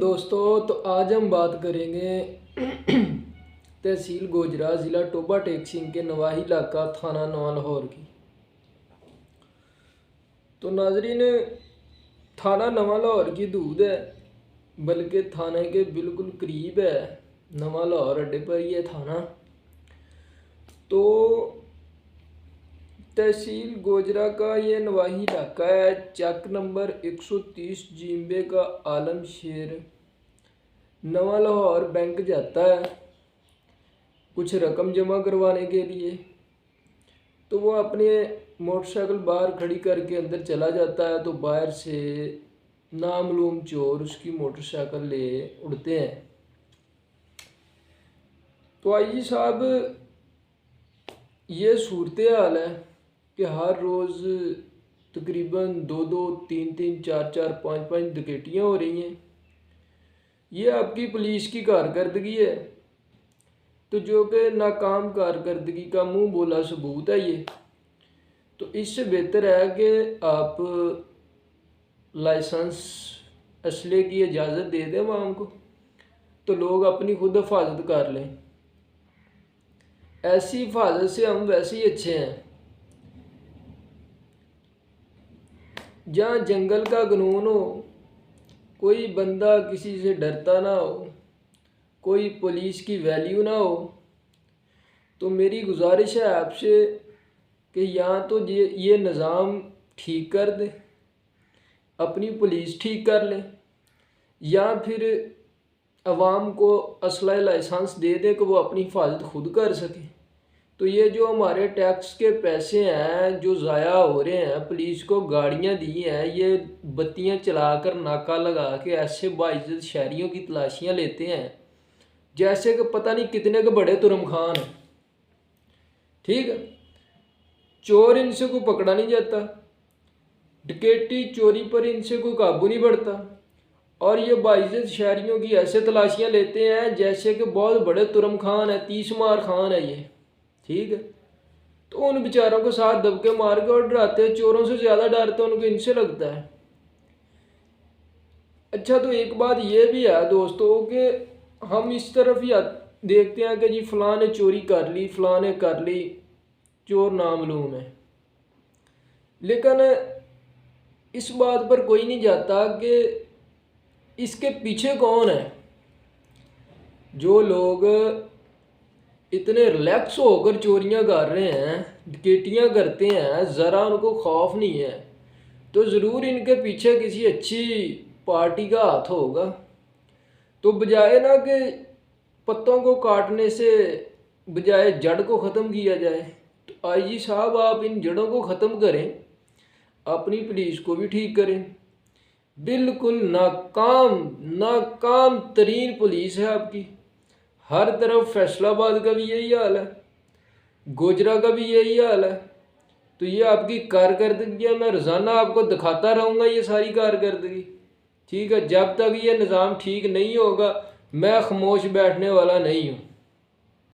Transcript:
दोस्तों, तो आज हम बात करेंगे तहसील गोजरा, ज़िला टोबा टेक सिंह के नवाही इलाका थाना नवा लाहौर की। तो नाजरीन, थाना नवा लाहौर की दूध है, बल्कि थाने के बिल्कुल करीब है। नवा लाहौर अड्डे पर यह थाना। तो तहसील गोजरा का ये नवाही इलाका है। चक नंबर 130 जीम्बे का आलम शेर नवा लाहौर बैंक जाता है कुछ रकम जमा करवाने के लिए। तो वो अपने मोटरसाइकिल बाहर खड़ी करके अंदर चला जाता है, तो बाहर से नामालूम चोर उसकी मोटरसाइकिल ले उड़ते हैं। तो आईजी साहब, ये सूरत हाल है कि हर रोज़ तकरीबन 2-2, 3-3, 4-4, 5-5 डकैतियाँ हो रही हैं। ये आपकी पुलिस की कारकर्दगी है, तो जो कि नाकाम कारकर्दगी का मुंह बोला सबूत है ये। तो इससे बेहतर है कि आप लाइसेंस असले की इजाज़त दे दें आवाम को, तो लोग अपनी खुद हिफाजत कर लें। ऐसी हिफाजत से हम वैसे ही अच्छे हैं। जहाँ जंगल का कानून हो, कोई बंदा किसी से डरता ना हो, कोई पुलिस की वैल्यू ना हो, तो मेरी गुजारिश है आपसे कि यहाँ तो ये निज़ाम ठीक कर दें, अपनी पुलिस ठीक कर लें, या फिर अवाम को असला लाइसेंस दे दें कि वो अपनी हिफाजत खुद कर सके। तो ये जो हमारे टैक्स के पैसे हैं जो ज़ाया हो रहे हैं, पुलिस को गाड़ियाँ दी हैं, ये बत्तियाँ चलाकर नाका लगा के ऐसे बाइज्जत शहरियों की तलाशियाँ लेते हैं जैसे कि पता नहीं कितने के बड़े तुरम खान हैं। ठीक है, चोर इनसे कोई पकड़ा नहीं जाता, डकैती चोरी पर इनसे कोई काबू नहीं बढ़ता, और ये बाइज्जत शहरियों की ऐसे तलाशियाँ लेते हैं जैसे कि बहुत बड़े तुरम खान है, 30 मार खान है ये। ठीक है, तो उन बेचारों को साथ दबके मार के और डराते हैं। चोरों से ज़्यादा डरते उनको इनसे लगता है। अच्छा, तो एक बात ये भी है दोस्तों कि हम इस तरफ ही देखते हैं कि जी फलां ने चोरी कर ली, फलां ने कर ली, चोर नामालूम है। लेकिन इस बात पर कोई नहीं जाता कि इसके पीछे कौन है। जो लोग इतने रिलैक्स होकर चोरियां कर रहे हैं, डकैतियां करते हैं, ज़रा उनको खौफ नहीं है, तो ज़रूर इनके पीछे किसी अच्छी पार्टी का हाथ होगा। तो बजाय ना कि पत्तों को काटने से बजाय जड़ को ख़त्म किया जाए, तो आईजी साहब आप इन जड़ों को ख़त्म करें, अपनी पुलिस को भी ठीक करें। बिल्कुल नाकाम नाकाम तरीन पुलिस है आपकी। हर तरफ फैसलाबाद का भी यही हाल है, गोजरा का भी यही हाल है। तो ये आपकी कारकर्दगी है। मैं रोज़ाना आपको दिखाता रहूँगा ये सारी कारकर्दगी। ठीक है, जब तक ये निज़ाम ठीक नहीं होगा मैं खामोश बैठने वाला नहीं हूँ।